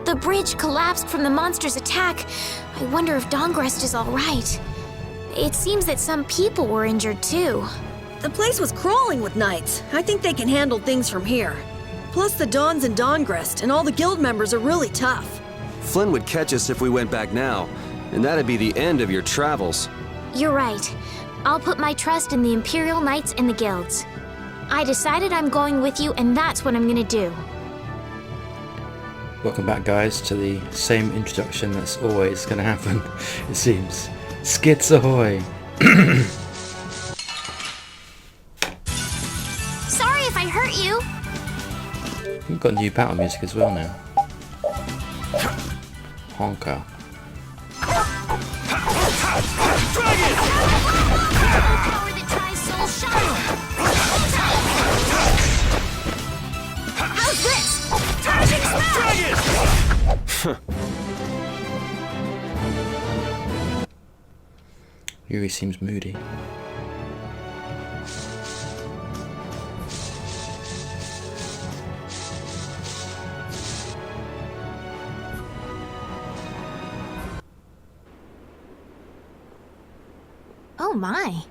The bridge collapsed from the monster's attack. I wonder if Dawngrest is all right. It seems that some people were injured too. The place was crawling with knights. I think they can handle things from here. Plus the Dawns and Dawngrest and all the guild members are really tough. Flynn would catch us if we went back now, and that'd be the end of your travels. You're right. I'll put my trust in the Imperial Knights and the guilds. I decided I'm going with you, and that's what I'm gonna do. Welcome back, guys, to the same introduction that's always going to happen, it seems. Skits ahoy! Sorry if I hurt you. We've got new battle music as well now. Honka. Power that tries soul shine. How's this? Targeting smash! Yuri seems moody. Oh my.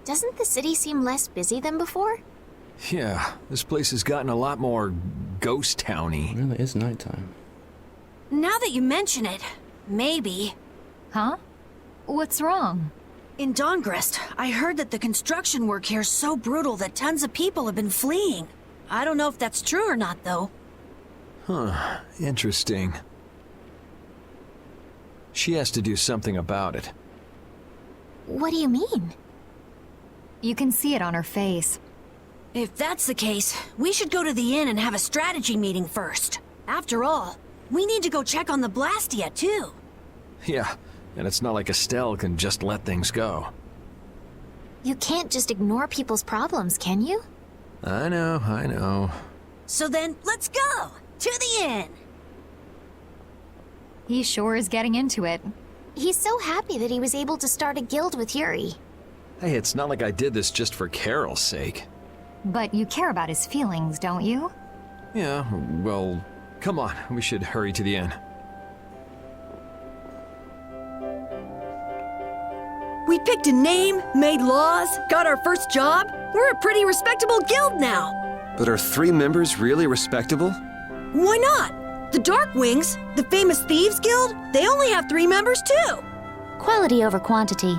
Doesn't the city seem less busy than before? Yeah, this place has gotten a lot more ghost towny. Well, it is nighttime. Now that you mention it, maybe. Huh? What's wrong? In Dawngrest, I heard that the construction work here is so brutal that tons of people have been fleeing. I don't know if that's true or not, though. Huh, interesting. She has to do something about it. What do you mean? You can see it on her face. If that's the case, we should go to the inn and have a strategy meeting first. After all, we need to go check on the Blastia, too. Yeah, and it's not like Estelle can just let things go. You can't just ignore people's problems, can you? I know. So then, let's go! To the inn! He sure is getting into it. He's so happy that he was able to start a guild with Yuri. Hey, it's not like I did this just for Karol's sake. But you care about his feelings, don't you? Yeah, well, come on, we should hurry to the inn. We picked a name, made laws, got our first job. We're a pretty respectable guild now. But are 3 members really respectable? Why not? The Darkwings, the famous thieves guild, they only have 3 members too. Quality over quantity.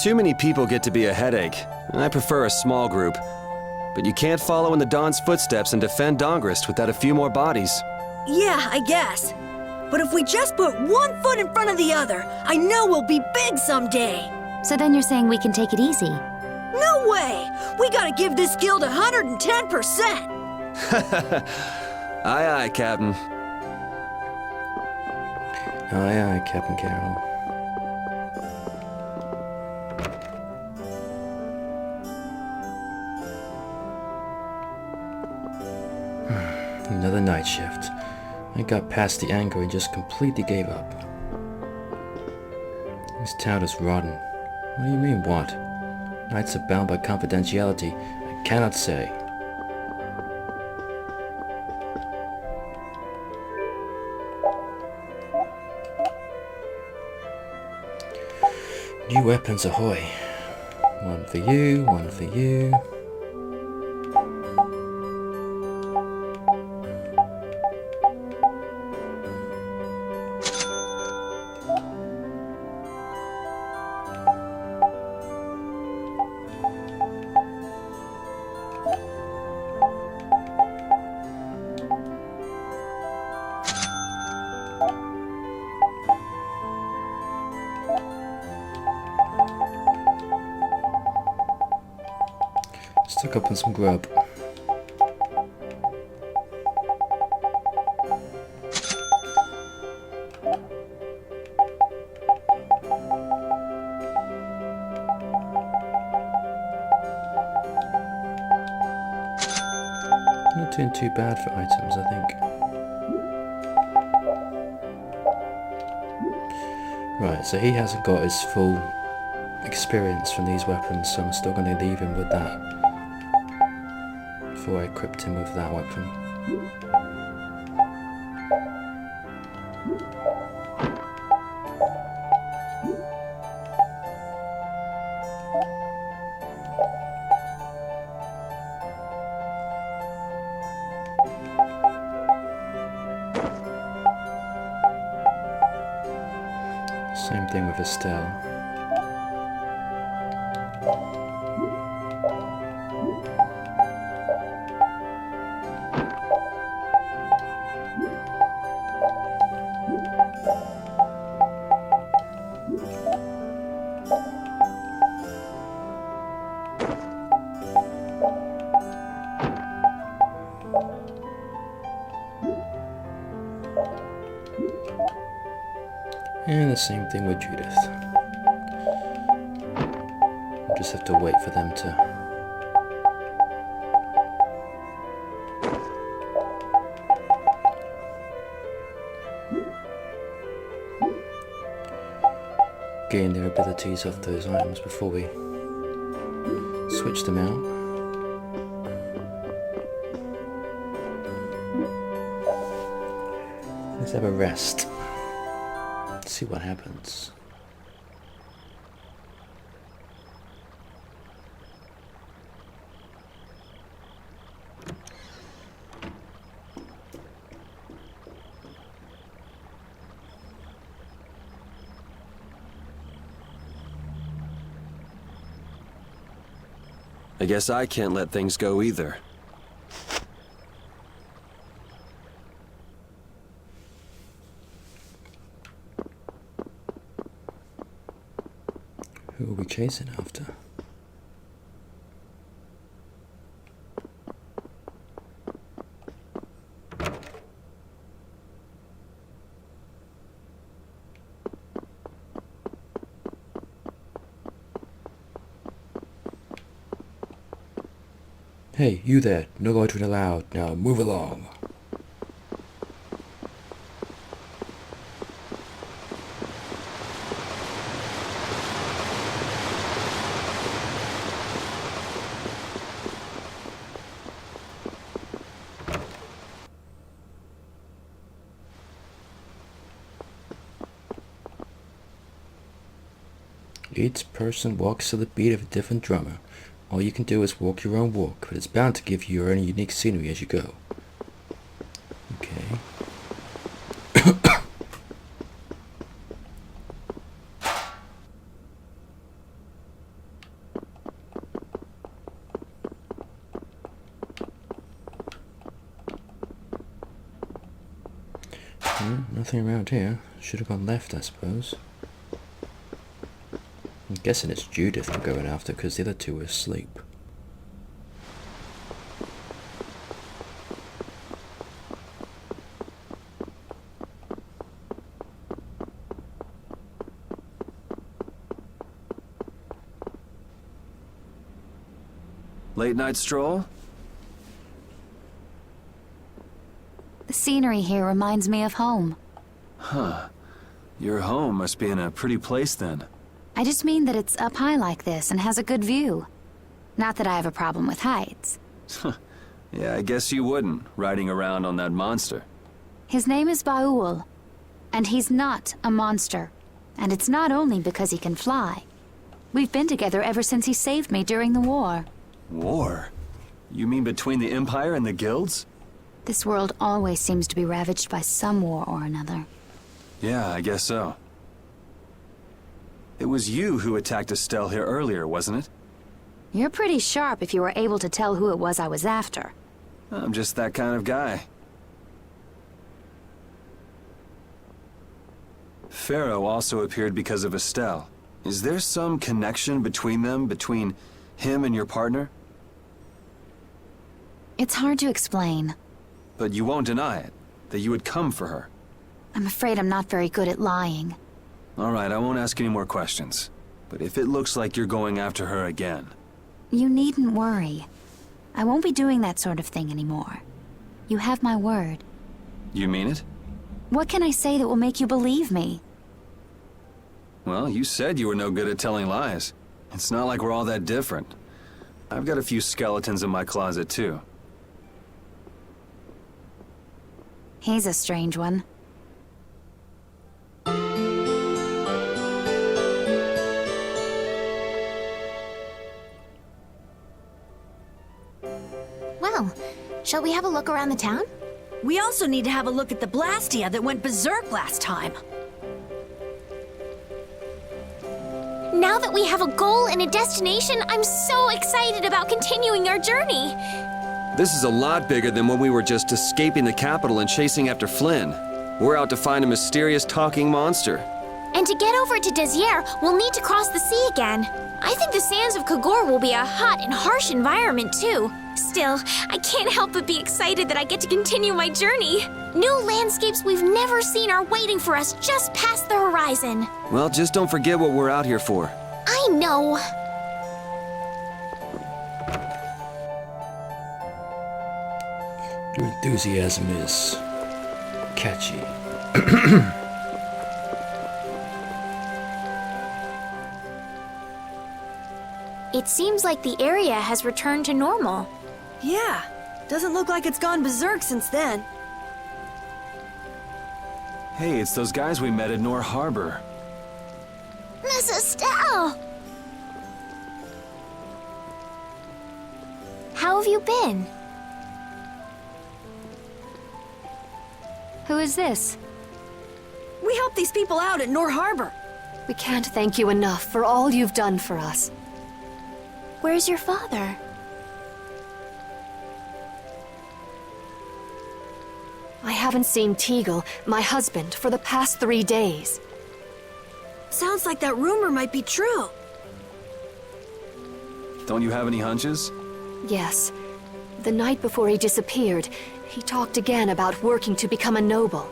Too many people get to be a headache, and I prefer a small group. But you can't follow in the Dawn's footsteps and defend Dawngrest without a few more bodies. Yeah, I guess. But if we just put one foot in front of the other, I know we'll be big someday. So then you're saying we can take it easy? No way! We gotta give this guild 110%! Aye, aye, Captain. Aye, aye, Captain Karol. Another night shift. I got past the anger and just completely gave up. This town is rotten. What do you mean, what? Knights are bound by confidentiality. I cannot say. New weapons ahoy. One for you, one for you. Stock up on some grub. Not doing too bad for items, I think. Right, so he hasn't got his full experience from these weapons, so I'm still going to leave him with that before I equipped him with that weapon. thing with Estelle. And the same thing with Judith. We'll just have to wait for them to... gain their abilities off those items before we switch them out. Let's have a rest. See what happens. I guess I can't let things go either. Who are we chasing after? Hey, you there. No loitering allowed. Now move along. Each person walks to the beat of a different drummer. All you can do is walk your own walk, but it's bound to give you your own unique scenery as you go. Okay. Nothing around here. Should have gone left, I suppose. I'm guessing it's Judith we're going after because the other two are asleep. Late night stroll? The scenery here reminds me of home. Huh. Your home must be in a pretty place then. I just mean that it's up high like this and has a good view. Not that I have a problem with heights. Yeah, I guess you wouldn't, riding around on that monster. His name is Baul, and he's not a monster. And it's not only because he can fly. We've been together ever since he saved me during the war. War? You mean between the Empire and the guilds? This world always seems to be ravaged by some war or another. Yeah, I guess so. It was you who attacked Estelle here earlier, wasn't it? You're pretty sharp if you were able to tell who it was I was after. I'm just that kind of guy. Pharaoh also appeared because of Estelle. Is there some connection between them, between him and your partner? It's hard to explain. But you won't deny it, that you would come for her. I'm afraid I'm not very good at lying. All right, I won't ask any more questions. But if it looks like you're going after her again... You needn't worry. I won't be doing that sort of thing anymore. You have my word. You mean it? What can I say that will make you believe me? Well, you said you were no good at telling lies. It's not like we're all that different. I've got a few skeletons in my closet, too. He's a strange one. Well, shall we have a look around the town? We also need to have a look at the Blastia that went berserk last time. Now that we have a goal and a destination, I'm so excited about continuing our journey. This is a lot bigger than when we were just escaping the capital and chasing after Flynn. We're out to find a mysterious talking monster. And to get over to Desire, we'll need to cross the sea again. I think the sands of Kagor will be a hot and harsh environment, too. Still, I can't help but be excited that I get to continue my journey. New landscapes we've never seen are waiting for us just past the horizon. Well, just don't forget what we're out here for. I know. Your enthusiasm is catchy. It seems like the area has returned to normal. Yeah, doesn't look like it's gone berserk since then. Hey, it's those guys we met at Nor Harbor. Miss Estelle! How have you been? Who is this? We helped these people out at Nor Harbor. We can't thank you enough for all you've done for us. Where's your father? I haven't seen Teagle, my husband, for the past 3 days. Sounds like that rumor might be true. Don't you have any hunches? Yes. The night before he disappeared, he talked again about working to become a noble.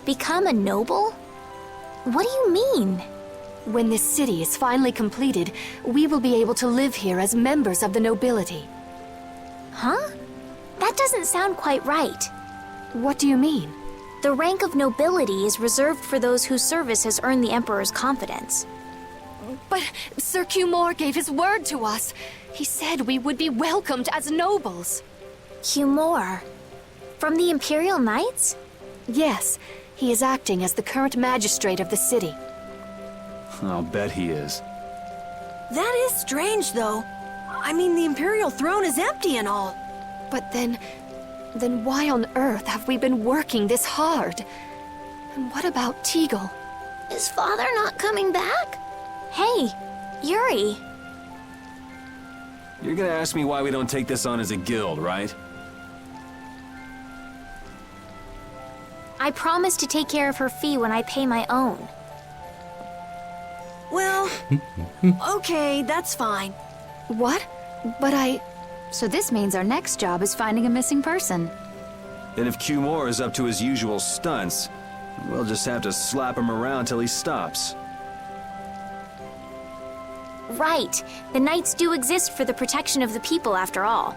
Become a noble? What do you mean? When this city is finally completed, we will be able to live here as members of the nobility. Huh? That doesn't sound quite right. What do you mean? The rank of nobility is reserved for those whose service has earned the Emperor's confidence. But Sir Cumore gave his word to us. He said we would be welcomed as nobles. Cumore? From the Imperial Knights? Yes, he is acting as the current magistrate of the city. I'll bet he is. That is strange, though. I mean, the Imperial throne is empty and all. But then why on earth have we been working this hard? And what about Teagle? Is father not coming back? Hey, Yuri. You're gonna ask me why we don't take this on as a guild, right? I promise to take care of her fee when I pay my own. Well, okay, that's fine. What? But So this means our next job is finding a missing person. And if Cumore is up to his usual stunts, we'll just have to slap him around till he stops. Right. The Knights do exist for the protection of the people, after all.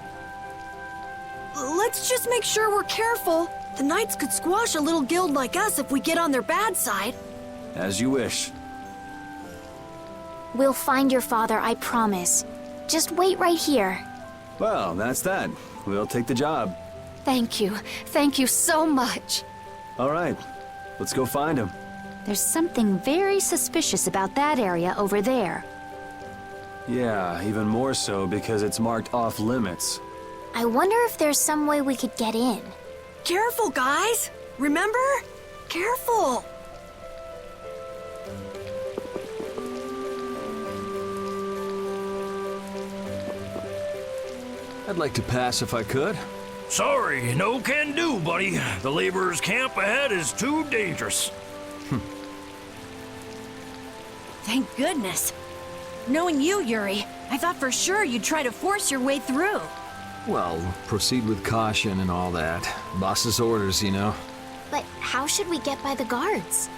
Let's just make sure we're careful. The Knights could squash a little guild like us if we get on their bad side. As you wish. We'll find your father, I promise. Just wait right here. Well, that's that. We'll take the job. thank you. Thank you so much. All right, let's go find him. There's something very suspicious about that area over there. Yeah, even more so because it's marked off limits. I wonder if there's some way we could get in. Careful, guys! Remember? Careful! I'd like to pass if I could. Sorry, no can do, buddy. The laborers' camp ahead is too dangerous. Thank goodness. Knowing you, Yuri, I thought for sure you'd try to force your way through. Well, proceed with caution and all that. Boss's orders, you know. But how should we get by the guards?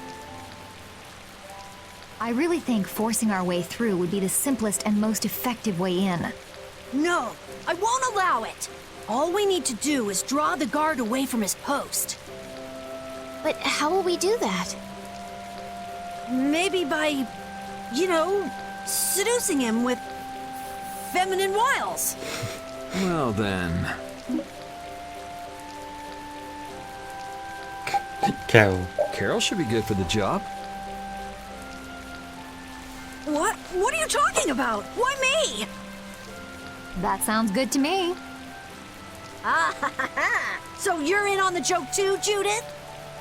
I really think forcing our way through would be the simplest and most effective way in. No, I won't allow it. All we need to do is draw the guard away from his post. But how will we do that? Maybe by, seducing him with feminine wiles. Well then. Karol. Karol should be good for the job. What? What are you talking about? Why me? That sounds good to me. So you're in on the joke too, Judith?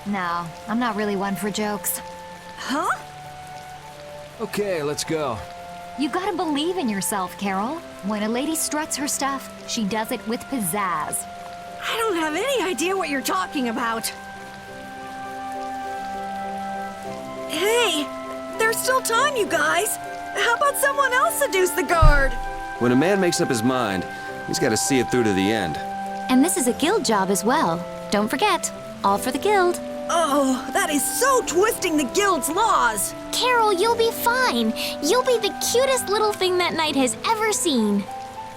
No, I'm not really one for jokes. Huh? Okay, let's go. You gotta believe in yourself, Karol. When a lady struts her stuff, she does it with pizzazz. I don't have any idea what you're talking about. Hey, there's still time, you guys. How about someone else seduce the guard? When a man makes up his mind, he's got to see it through to the end. And this is a guild job as well. Don't forget, all for the guild. Oh, that is so twisting the guild's laws. Karol, you'll be fine. You'll be the cutest little thing that knight has ever seen.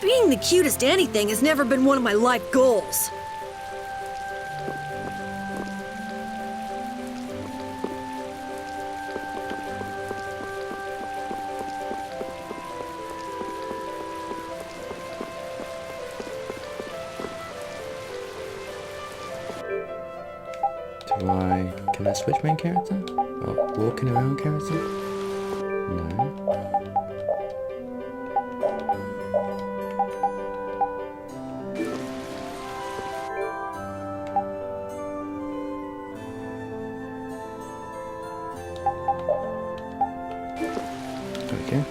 Being the cutest anything has never been one of my life goals. Can I switch main character? Oh, walking around character? No. Okay.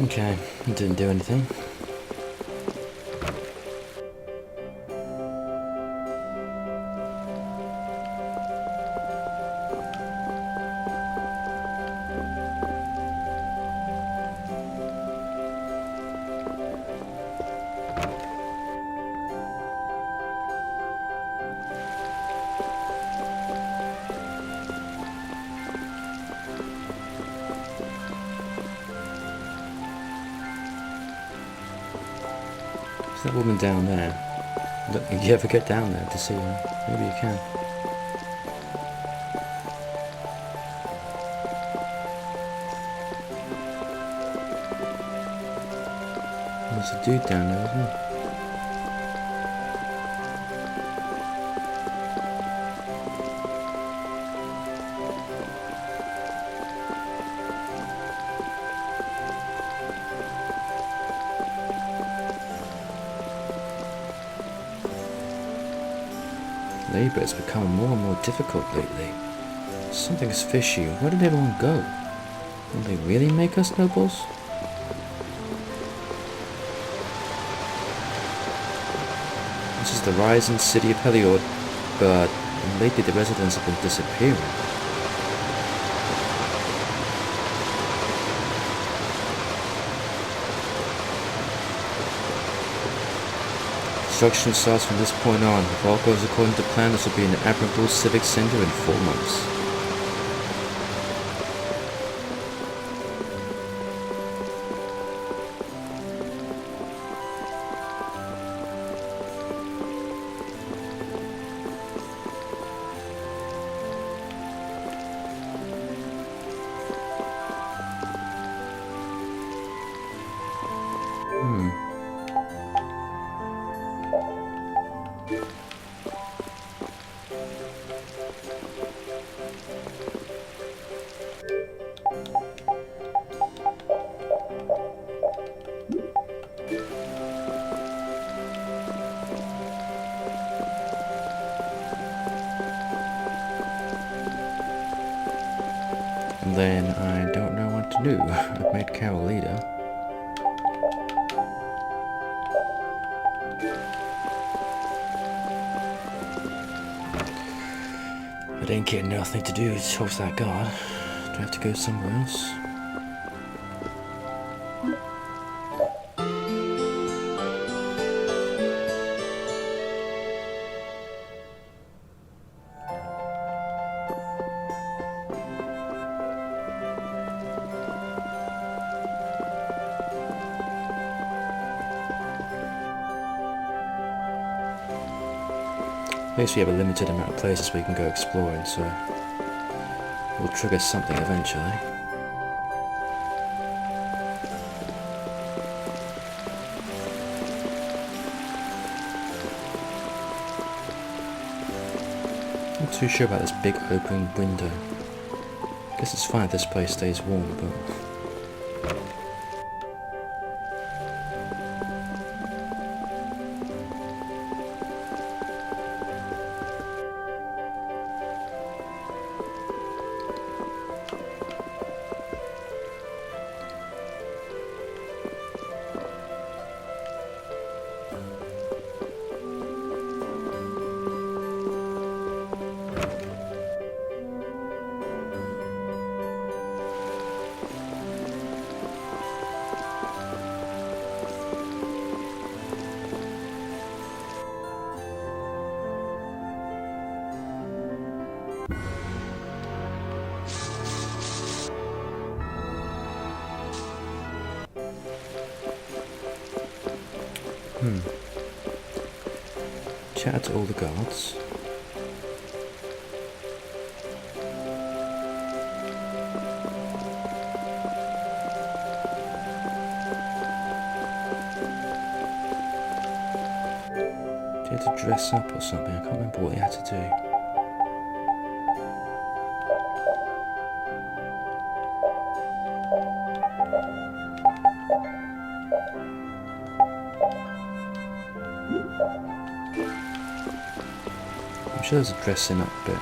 Okay, it didn't do anything. That woman down there. Look, you ever get down there to see her? Maybe you can. There's a dude down there, isn't there? Labour has become more and more difficult lately. Something's fishy. Where did everyone go? Will they really make us nobles? This is the rising city of Heliord, but lately the residents have been disappearing. Construction starts from this point on. If all goes according to plan, this will be an admirable civic center in 4 months. And then I don't know what to do. I've made Karol leader. I didn't get nothing to do to talk to that guard. Do I have to go somewhere else? At least we have a limited amount of places we can go exploring, so we'll trigger something eventually. I'm not too sure about this big open window. Guess it's fine if this place stays warm, but Chat to all the guards. He had to dress up or something. I can't remember what he had to do. I'm sure there's a dressing up bit.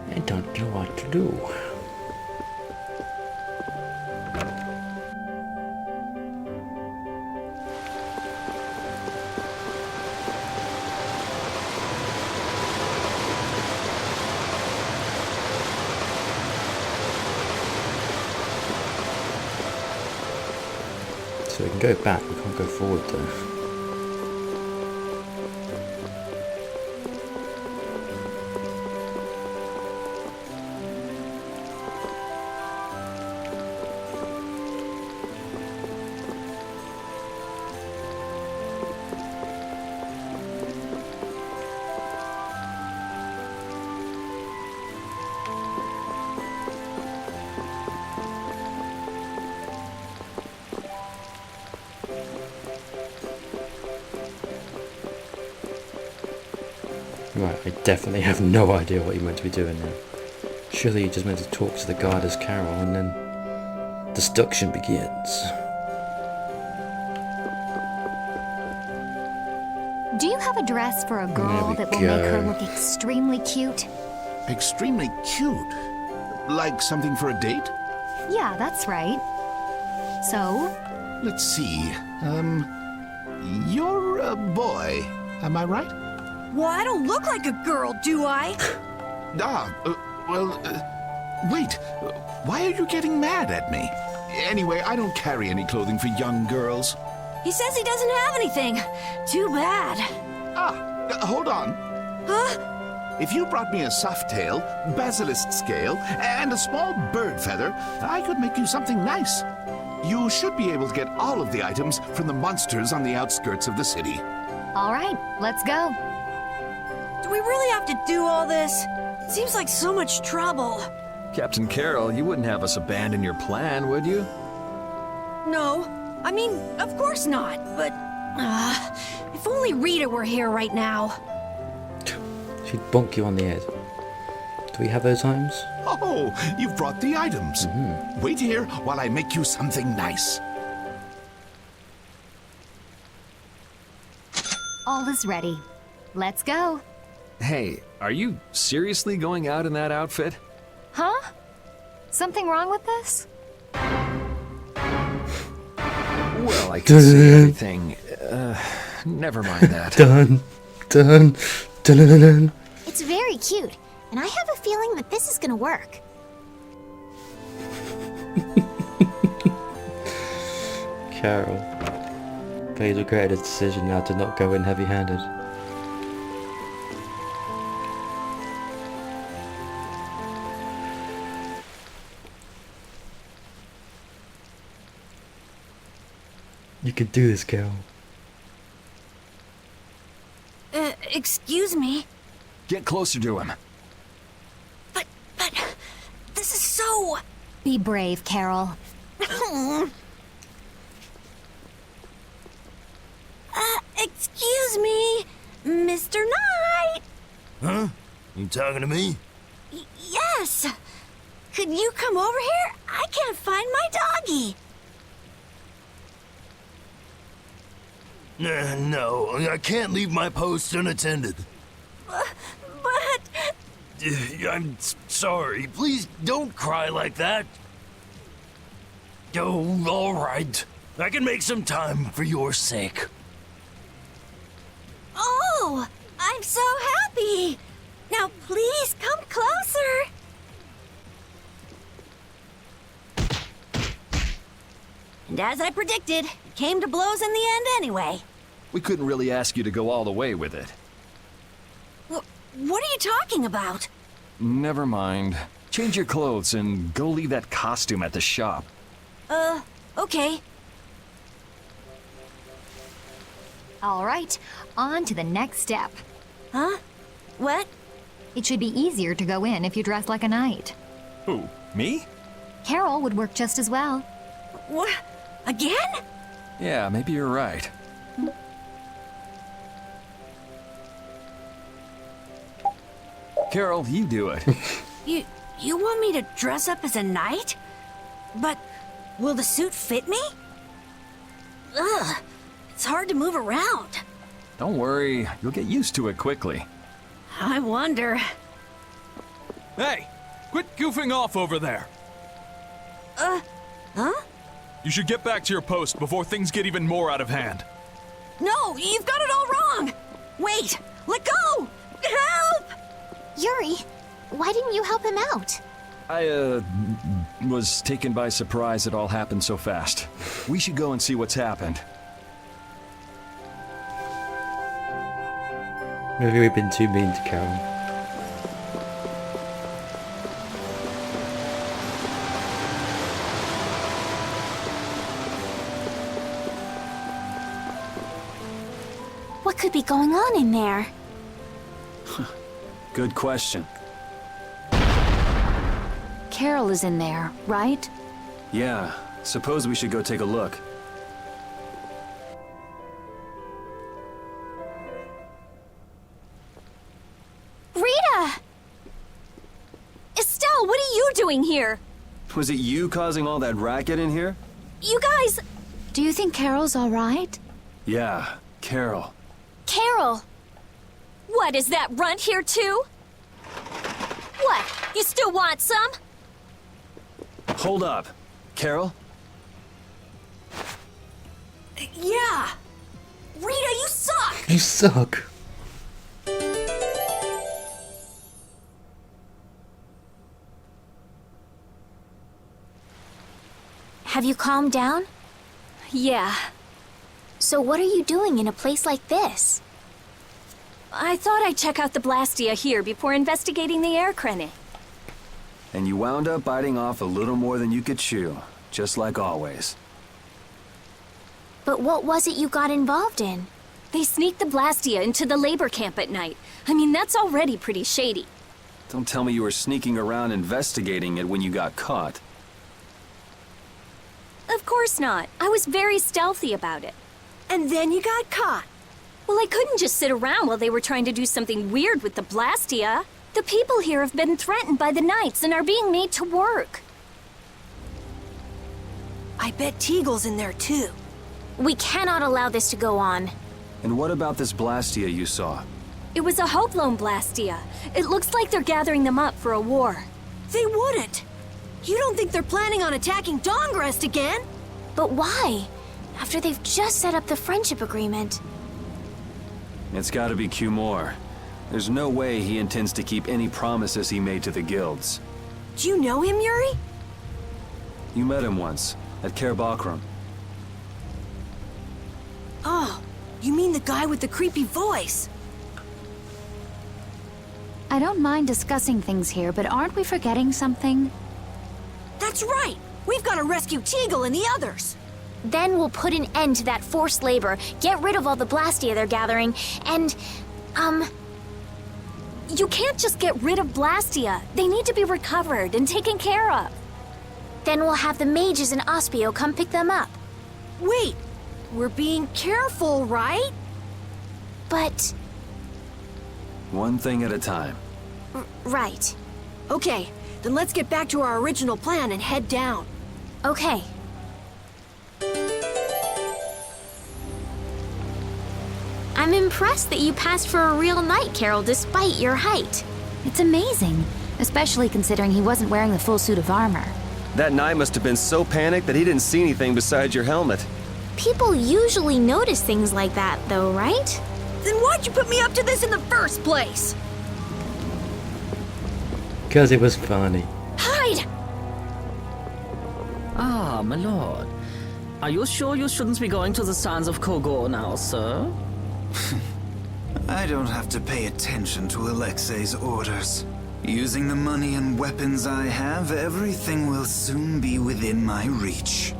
I don't know what to do. So we can go back, we can't go forward though. Right, I definitely have no idea what you're meant to be doing now. Surely you're just meant to talk to the guard as Karol and then the seduction begins. Do you have a dress for a girl that will make her look extremely cute? Extremely cute? Like something for a date? Yeah, that's right. So? Let's see. You're a boy, am I right? Well, I don't look like a girl, do I? Wait. Why are you getting mad at me? Anyway, I don't carry any clothing for young girls. He says he doesn't have anything. Too bad. Hold on. Huh? If you brought me a soft tail, basilisk scale, and a small bird feather, I could make you something nice. You should be able to get all of the items from the monsters on the outskirts of the city. All right, let's go. Do we really have to do all this? It seems like so much trouble. Captain Karol, you wouldn't have us abandon your plan, would you? No. I mean, of course not, but... if only Rita were here right now. She'd bonk you on the head. Do we have those items? Oh, you've brought the items. Wait here while I make you something nice. All is ready. Let's go. Hey, are you seriously going out in that outfit? Huh? Something wrong with this? Well, I can see everything. Never mind that. Dun. It's very cute, and I have a feeling that this is gonna work. Karol. Please regret his decision now to not go in heavy-handed. You can do this, Karol. Excuse me? Get closer to him. But, this is so... Be brave, Karol. Excuse me, Mr. Knight? Huh? You talking to me? Yes. Could you come over here? I can't find my doggy. No, I can't leave my post unattended. But I'm sorry. Please don't cry like that. Oh, all right. I can make some time for your sake. Oh, I'm so happy! Now please come closer! And as I predicted, it came to blows in the end anyway. We couldn't really ask you to go all the way with it. What are you talking about? Never mind. Change your clothes and go leave that costume at the shop. Okay. All right, on to the next step. Huh? What? It should be easier to go in if you dress like a knight. Who? Me? Karol would work just as well. What? Again? Yeah, maybe you're right. Karol, you do it. You want me to dress up as a knight? But will the suit fit me? Ugh, it's hard to move around. Don't worry, you'll get used to it quickly. I wonder. Hey, quit goofing off over there. Huh? You should get back to your post before things get even more out of hand. No, you've got it all wrong! Wait, let go! Help! Yuri, why didn't you help him out? I, was taken by surprise it all happened so fast. We should go and see what's happened. Maybe we've been too mean to Karol. What could be going on in there? Good question. Karol is in there, right? Yeah, suppose we should go take a look. Rita! Estelle, what are you doing here? Was it you causing all that racket in here? You guys... Do you think Karol's all right? Yeah, Karol. Karol! What, is that runt here too? What, you still want some? Hold up. Karol? Yeah! Rita, you suck! You suck. Have you calmed down? Yeah. So what are you doing in a place like this? I thought I'd check out the Blastia here before investigating the air crenny. And you wound up biting off a little more than you could chew, just like always. But what was it you got involved in? They sneaked the Blastia into the labor camp at night. I mean, that's already pretty shady. Don't tell me you were sneaking around investigating it when you got caught. Of course not. I was very stealthy about it. And then you got caught. Well, I couldn't just sit around while they were trying to do something weird with the Blastia. The people here have been threatened by the Knights and are being made to work. I bet Teagle's in there too. We cannot allow this to go on. And what about this Blastia you saw? It was a Hope Loan Blastia. It looks like they're gathering them up for a war. They wouldn't. You don't think they're planning on attacking Dongrest again? But why? After they've just set up the friendship agreement. It's gotta be Cumore. There's no way he intends to keep any promises he made to the guilds. Do you know him, Yuri? You met him once, at Caer Bakram. Oh, you mean the guy with the creepy voice? I don't mind discussing things here, but aren't we forgetting something? That's right! We've got to rescue Teagle and the others! Then we'll put an end to that forced labor, get rid of all the Blastia they're gathering, and, You can't just get rid of Blastia. They need to be recovered and taken care of. then we'll have the mages and Ospio come pick them up. Wait, we're being careful, right? But, One thing at a time. right. Okay, then let's get back to our original plan and head down. Okay. I'm impressed that you passed for a real knight, Karol, despite your height. It's amazing, especially considering he wasn't wearing the full suit of armor. That knight must have been so panicked that he didn't see anything besides your helmet. People usually notice things like that, though, right? Then why'd you put me up to this in the first place? Because it was funny. Hide! Ah, my lord. Are you sure you shouldn't be going to the sands of Kogor now, sir? I don't have to pay attention to Alexei's orders. Using the money and weapons I have, everything will soon be within my reach.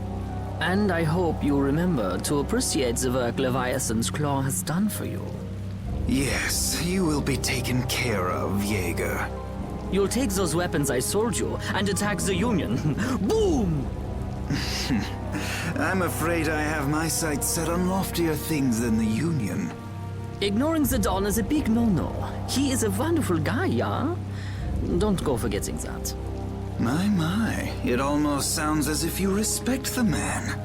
And I hope you remember to appreciate the work Leviathan's Claw has done for you. Yes, you will be taken care of, Jaeger. You'll take those weapons I sold you and attack the Union. Boom! I'm afraid I have my sights set on loftier things than the Union. Ignoring the Don is a big no-no. He is a wonderful guy, yeah? Don't go forgetting that. My, it almost sounds as if you respect the man.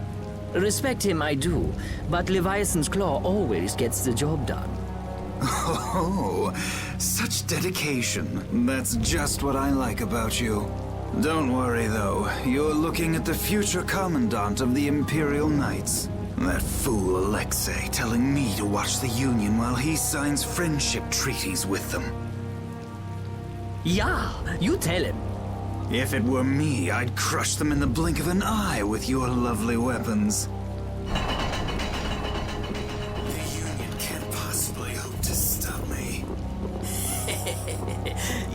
Respect him I do, but Leviathan's Claw always gets the job done. Oh, such dedication. That's just what I like about you. Don't worry though, you're looking at the future Commandant of the Imperial Knights. That fool Alexei telling me to watch the Union while he signs friendship treaties with them. Yeah, you tell him. If it were me, I'd crush them in the blink of an eye with your lovely weapons. The Union can't possibly hope to stop me.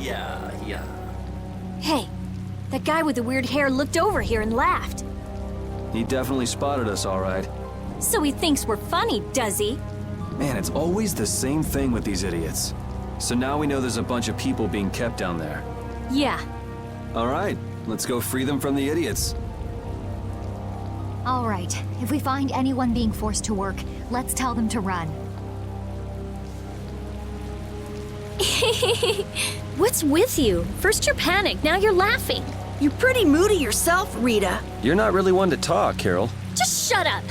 Yeah. Hey, that guy with the weird hair looked over here and laughed. He definitely spotted us, all right. So he thinks we're funny, does he? Man, it's always the same thing with these idiots. So now we know there's a bunch of people being kept down there. Yeah. All right, let's go free them from the idiots. All right, if we find anyone being forced to work, let's tell them to run. What's with you? First you're panicked, now you're laughing. You're pretty moody yourself, Rita. You're not really one to talk, Karol. Just shut up.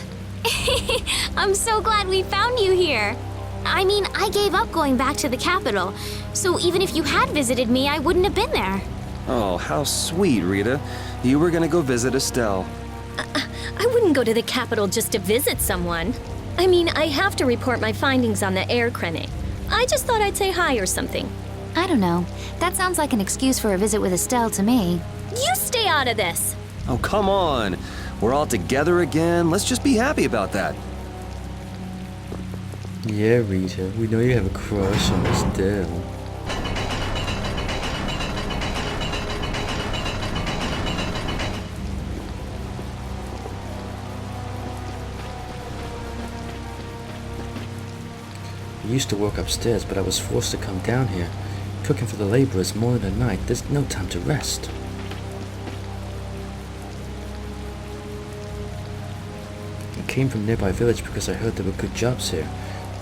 I'm so glad we found you here. I mean, I gave up going back to the capital, so even if you had visited me, I wouldn't have been there. Oh, how sweet, Rita. You were gonna go visit Estelle. I wouldn't go to the capital just to visit someone. I mean, I have to report my findings on the air Krennic. I just thought I'd say hi or something. I don't know. That sounds like an excuse for a visit with Estelle to me. You stay out of this. Oh, come on. We're all together again. Let's just be happy about that. Yeah, Rita, we know you have a crush on Estelle. I used to work upstairs, but I was forced to come down here. Cooking for the laborers morning and night, there's no time to rest. I came from a nearby village because I heard there were good jobs here.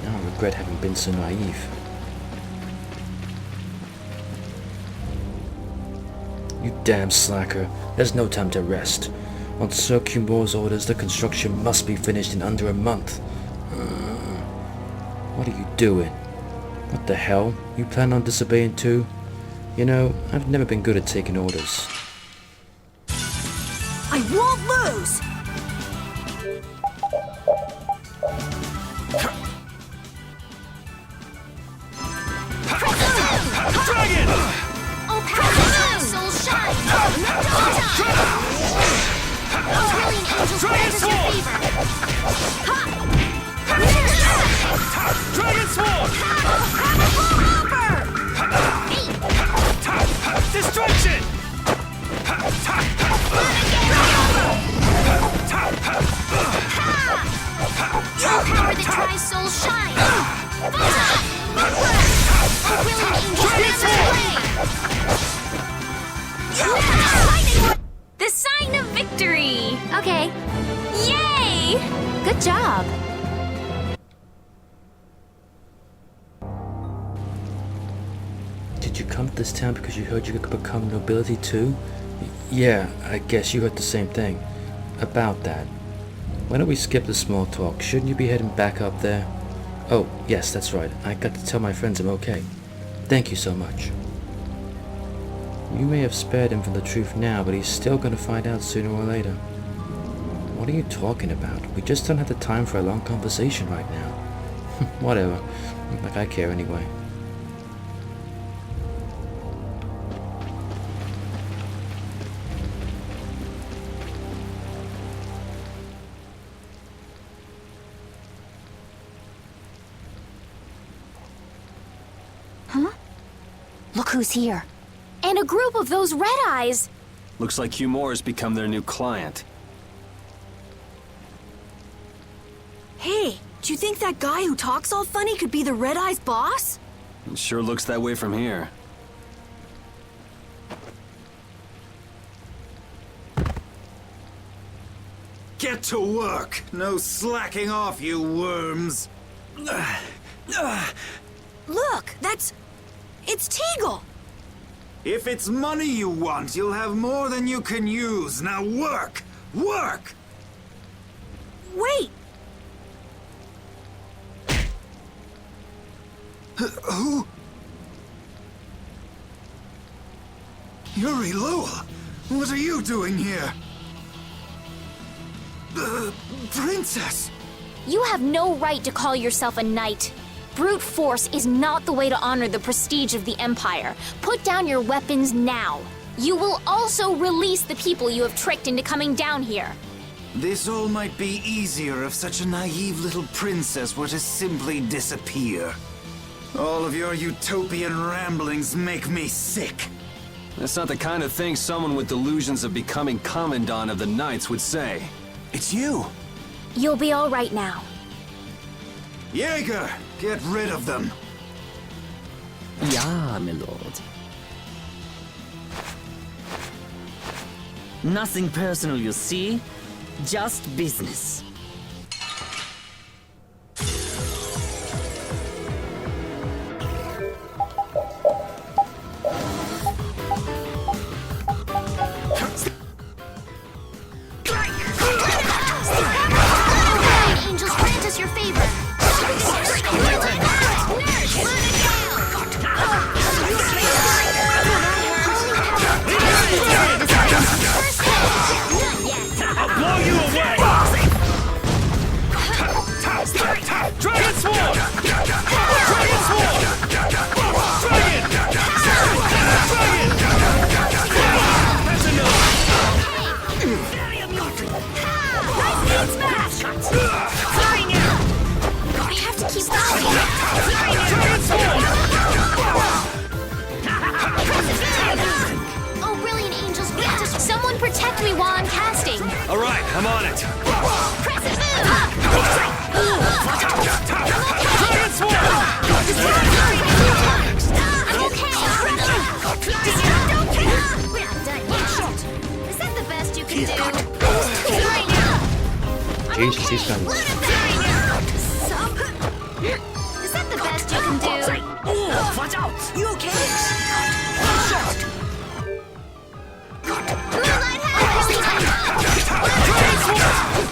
Now I regret having been so naive. You damn slacker. There's no time to rest. On Sir Kumor's orders, the construction must be finished in under a month. What are you doing? What the hell? You plan on disobeying too? You know, I've never been good at taking orders. I won't lose! Dragon! Oh, power! Soul shine! Oh, brilliant angel Dragon grant us your sword! favor! Dragon Sword! Destruction! True power that tries soul shine! Oh, brilliant angel grant us your The sign of victory! Okay, Yay! good job. Did you come to this town because you heard you could become nobility too? Yeah, I guess you heard the same thing. About that. Why don't we skip the small talk? Shouldn't you be heading back up there? Oh, yes, that's right. I got to tell my friends I'm okay. Thank you so much. You may have spared him from the truth now, but he's still gonna find out sooner or later. What are you talking about? We just don't have the time for a long conversation right now. Whatever. Like I care anyway. Huh? Look who's here. And a group of those red eyes. Looks like Hugh Moore has become their new client. Hey, do you think that guy who talks all funny could be the Red Eye's boss? It sure looks that way from here. Get to work! No slacking off, you worms! Look, it's Teagle! If it's money you want, you'll have more than you can use. Now work! Work! Wait! Who? Yuri Lowell! What are you doing here? Princess! You have no right to call yourself a knight. Brute force is not the way to honor the prestige of the Empire. Put down your weapons now. You will also release the people you have tricked into coming down here. This all might be easier if such a naive little princess were to simply disappear. All of your utopian ramblings make me sick. That's not the kind of thing someone with delusions of becoming Commandant of the Knights would say. It's you! You'll be all right now. Jaeger, get rid of them! Ja, my lord. Nothing personal, you see? Just business. Angels, grant us your favor. I'll blow you away! Dragon Sword! Dragon Sword! Dragon! Dragon! That's enough! We have to keep going. Dragon Sword! Oh, brilliant angels, grant us. Someone protect me while I'm casting. All right, I'm on it. Press it. Dragon Sword! I'm okay. We're not done yet. Is that the best you can do? Jesus, he's coming. Is that the best you can do? Watch out! You okay? Moonlight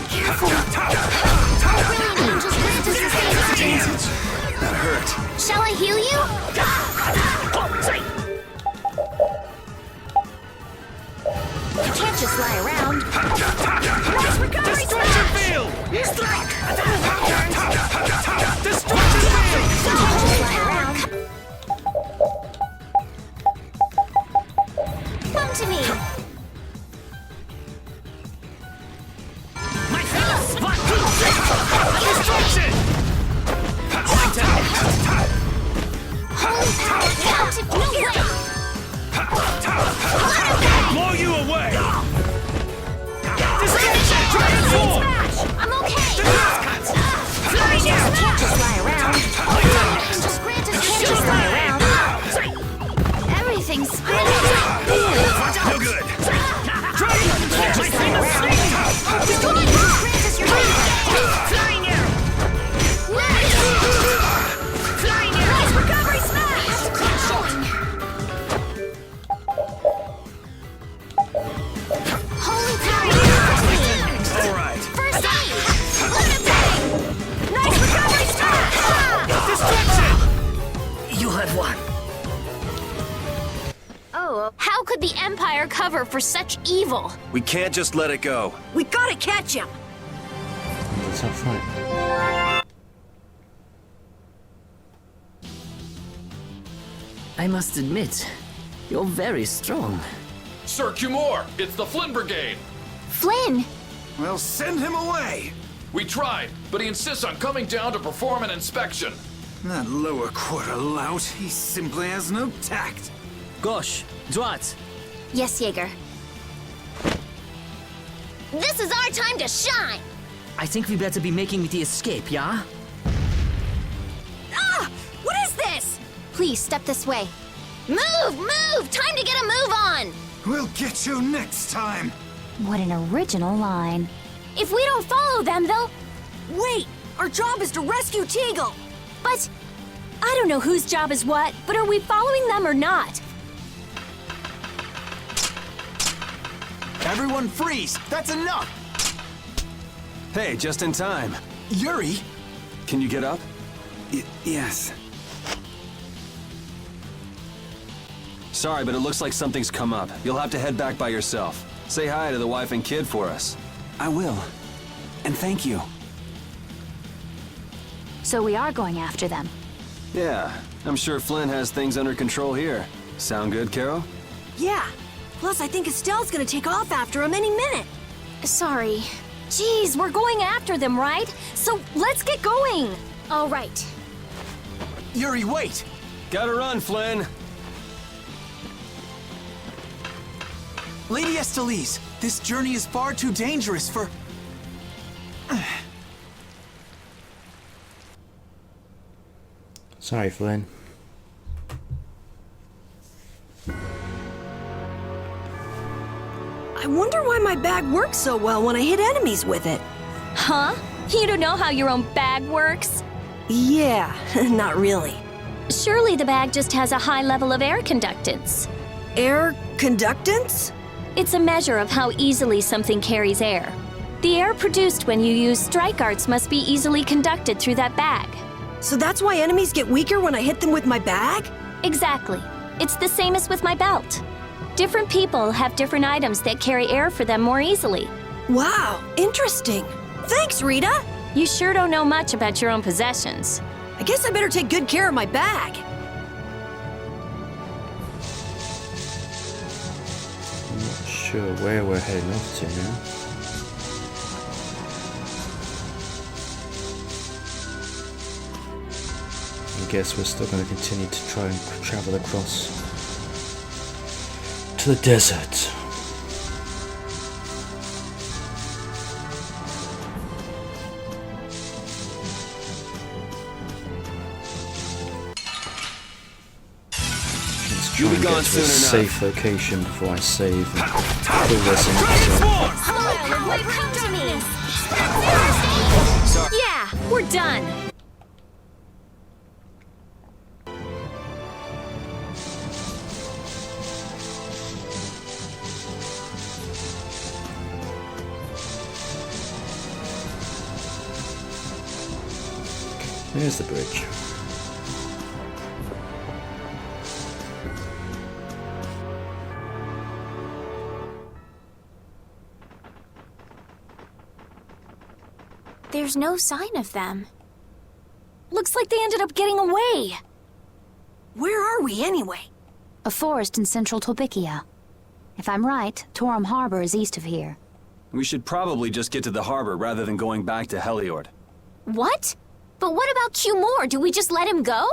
Careful! Brilliant angels, grant us the same advantage. That hurt. Shall I heal you? You can't just lie around. Destruction field! Destruction field! Come to me. My face! Destruction! Holy power, come to me. Blow you away! Destruction! Dragon Sword! I'm okay. Flying You can't just lie around. Just grant us can't just lie around. Everything's spinning. No good! Dragon! My famous Grant us your favor. Flying arrow! Flying arrow! Recovery smash! Holy power! All right. First aid! Nice recovery smash! Destruction! You have won. Oh, Oh, how could the Empire cover for such evil? We can't just let it go. We gotta catch him! Let's have fun. I must admit, you're very strong. Sir Cumore, it's the Flynn Brigade. Flynn! Well, send him away! We tried, but he insists on coming down to perform an inspection. That lower quarter lout, he simply has no tact. Gosh, droite. Yes, Jaeger. This is our time to shine! I think we better be making the escape, yeah? Ah! What is this? Please, step this way. Move! Move! Time to get a move on! We'll get you next time! What an original line. If we don't follow them, they'll... Wait! Our job is to rescue Teagle! But I don't know whose job is what, but are we following them or not? Everyone freeze! That's enough! Hey, just in time. Yuri! Can you get up? Yes. Sorry, but it looks like something's come up. You'll have to head back by yourself. Say hi to the wife and kid for us. I will. And thank you. So we are going after them. Yeah, I'm sure Flynn has things under control here. Sound good, Karol? Yeah. Plus, I think Estelle's gonna take off after him any minute. Sorry. Geez, we're going after them, right? So let's get going! All right. Yuri, wait! Gotta run, Flynn! Lady Estellise, this journey is far too dangerous for... Sorry, Flynn. I wonder why my bag works so well when I hit enemies with it. Huh? You don't know how your own bag works? Yeah, not really. Surely the bag just has a high level of air conductance. Air conductance? It's a measure of how easily something carries air. The air produced when you use strike arts must be easily conducted through that bag. So that's why enemies get weaker when I hit them with my bag? Exactly. It's the same as with my belt. Different people have different items that carry air for them more easily. Wow, interesting. Thanks, Rita. You sure don't know much about your own possessions. I guess I better take good care of my bag. I'm not sure where we're heading off to now. I guess we're still going to continue to try and travel across to the desert. Let's try and get to a safe location before I save and kill this in Yeah, we're done. There's the bridge. There's no sign of them. Looks like they ended up getting away. Where are we anyway? A forest in central Tolbikia. If I'm right, Torum Harbor is east of here. We should probably just get to the harbor rather than going back to Heliord. What? But what about Cumore? Do we just let him go?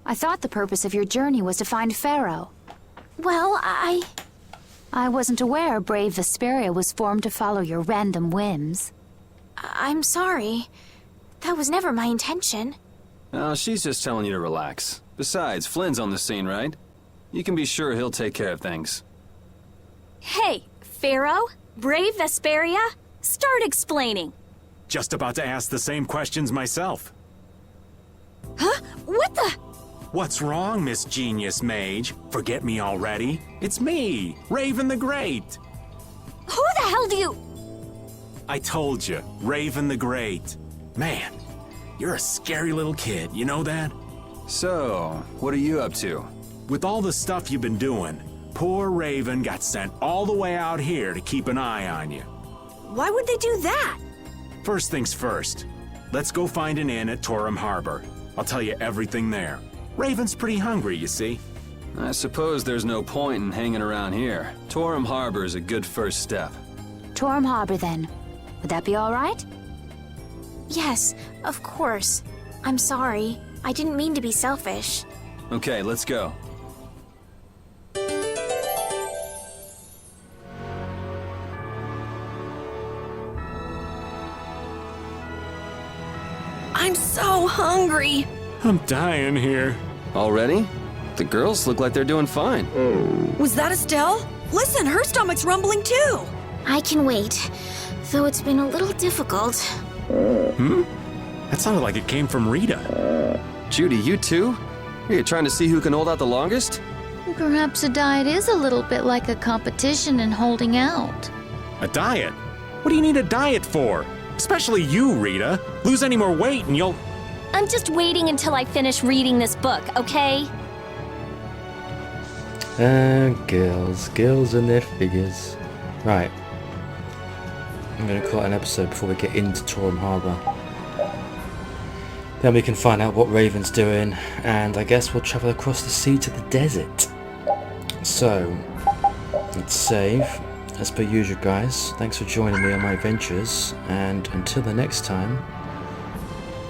I thought the purpose of your journey was to find Pharaoh. Well, I wasn't aware Brave Vesperia was formed to follow your random whims. I'm sorry. That was never my intention. Oh, she's just telling you to relax. Besides, Flynn's on the scene, right? You can be sure he'll take care of things. Hey, Pharaoh? Brave Vesperia? Start explaining. Just about to ask the same questions myself. Huh? What the? What's wrong, Miss Genius Mage? Forget me already? It's me, Raven the Great. Who the hell do you... I told you, Raven the Great. Man, you're a scary little kid, you know that? So, what are you up to? With all the stuff you've been doing, poor Raven got sent all the way out here to keep an eye on you. Why would they do that? First things first. Let's go find an inn at Torum Harbor. I'll tell you everything there. Raven's pretty hungry, you see. I suppose there's no point in hanging around here. Torum Harbor is a good first step. Torum Harbor, then. Would that be all right? Yes, of course. I'm sorry. I didn't mean to be selfish. Okay, let's go. I'm so hungry. I'm dying here. Already? The girls look like they're doing fine. Was that Estelle? Listen, her stomach's rumbling too. I can wait, though it's been a little difficult. That sounded like it came from Rita. Judy, you too? Are you trying to see who can hold out the longest? Perhaps a diet is a little bit like a competition in holding out. A diet? What do you need a diet for? Especially you, Rita. Lose any more weight and you'll... I'm just waiting until I finish reading this book, okay? Girls and their figures. Right. I'm going to call it an episode before we get into Torum Harbor. Then we can find out what Raven's doing, and I guess we'll travel across the sea to the desert. So, let's save. As per usual, guys, thanks for joining me on my adventures, and until the next time,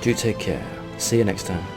do take care. See you next time.